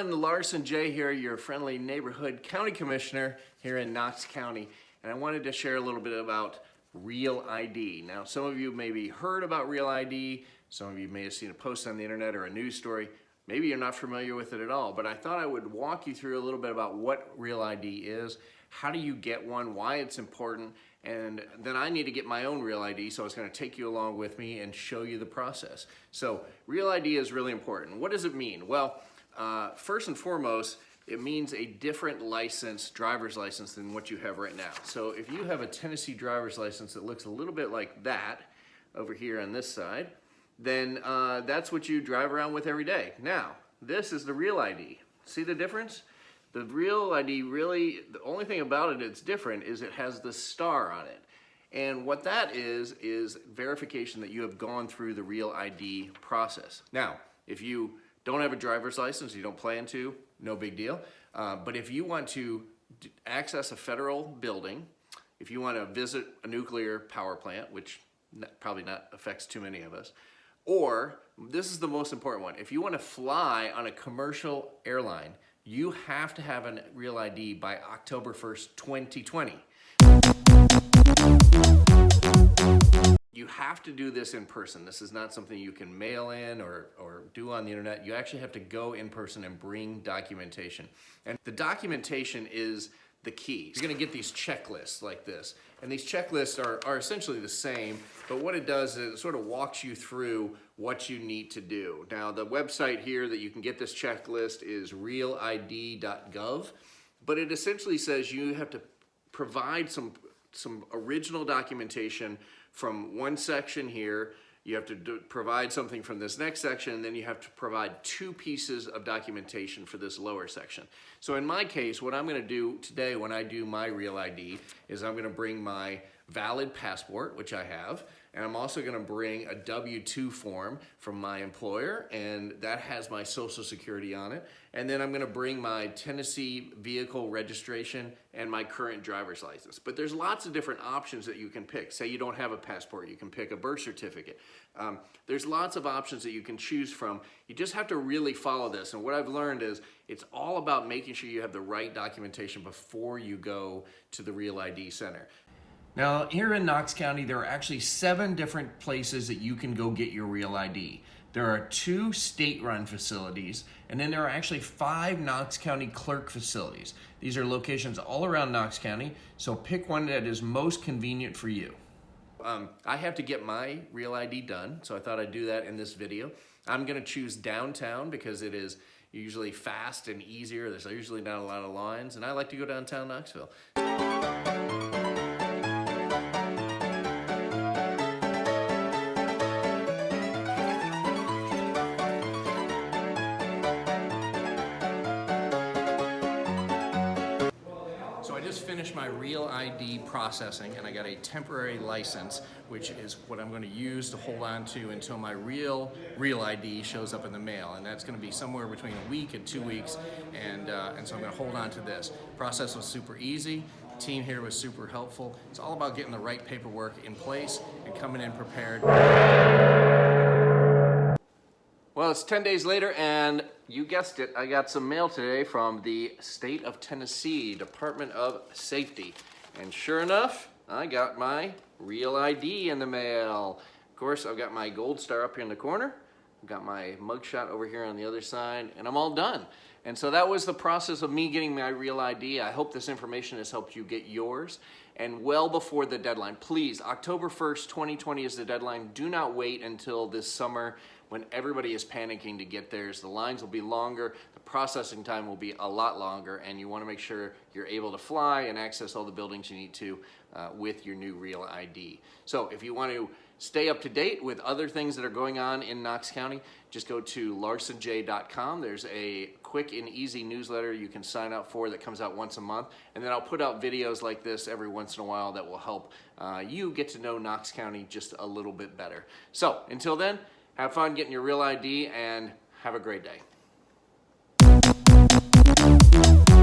everyone, Larson J here, your friendly neighborhood county commissioner here in Knox County, and I wanted to share a little bit about Real ID. Now, some of you maybe heard about Real ID, some of you may have seen a post on the internet or a news story. Maybe you're not familiar with it at all, but I thought I would walk you through a little bit about what Real ID is, how do you get one, why it's important, and then I need to get my own Real ID, so I was going to take you along with me and show you the process. So Real ID is really important. What does it mean? Well, first and foremost, it means a different license, driver's license, than what you have right now. So if you have a Tennessee driver's license that looks a little bit like that over here on this side, then that's what you drive around with every day. Now, this is the Real ID. See the difference? The Real ID really, the only thing about it that's different is it has the star on it. And what that is verification that you have gone through the Real ID process. Now, if you don't have a driver's license, you don't plan to, no big deal. But if you want to access a federal building, if you want to visit a nuclear power plant, which probably not affects too many of us, or this is the most important one, if you want to fly on a commercial airline, you have to have a Real ID by October 1st, 2020. You have to do this in person. This is not something you can mail in or do on the internet. You actually have to go in person and bring documentation. And the documentation is the key. You're gonna get these checklists like this. And these checklists are essentially the same, but what it does is it sort of walks you through what you need to do. Now, the website here that you can get this checklist is realid.gov, but it essentially says you have to provide some original documentation from one section here. You have to provide something from this next section, and then you have to provide 2 pieces of documentation for this lower section. So in my case, what I'm gonna do today when I do my Real ID is I'm gonna bring my valid passport, which I have, and I'm also gonna bring a W-2 form from my employer, and that has my Social Security on it. And then I'm gonna bring my Tennessee vehicle registration and my current driver's license. But there's lots of different options that you can pick. Say you don't have a passport, you can pick a birth certificate. There's lots of options that you can choose from. You just have to really follow this. And what I've learned is it's all about making sure you have the right documentation before you go to the Real ID Center. Now, here in Knox County, there are actually 7 different places that you can go get your Real ID. There are 2 state-run facilities, and then there are actually 5 Knox County clerk facilities. These are locations all around Knox County, so pick one that is most convenient for you. I have to get my Real ID done, so I thought I'd do that in this video. I'm gonna choose downtown because it is usually fast and easier. There's usually not a lot of lines, and I like to go downtown Knoxville. So I just finished my Real ID processing, and I got a temporary license, which is what I'm going to use to hold on to until my real ID shows up in the mail, and that's going to be somewhere between a week and 2 weeks, and so I'm going to hold on to this. Process was super easy. The team here was super helpful. It's all about getting the right paperwork in place and coming in prepared. Well, it's 10 days later, and you guessed it, I got some mail today from the state of Tennessee, Department of Safety. And sure enough, I got my Real ID in the mail. Of course, I've got my gold star up here in the corner. I've got my mugshot over here on the other side, and I'm all done. And so that was the process of me getting my Real ID. I hope this information has helped you get yours. And well before the deadline, please, October 1st, 2020 is the deadline. Do not wait until this summer when everybody is panicking to get theirs. The lines will be longer, the processing time will be a lot longer, and you want to make sure you're able to fly and access all the buildings you need to with your new Real ID. So if you want to stay up to date with other things that are going on in Knox County, just go to larsonj.com. There's a quick and easy newsletter you can sign up for that comes out once a month. And then I'll put out videos like this every once in a while that will help you get to know Knox County just a little bit better. So until then, have fun getting your Real ID and have a great day.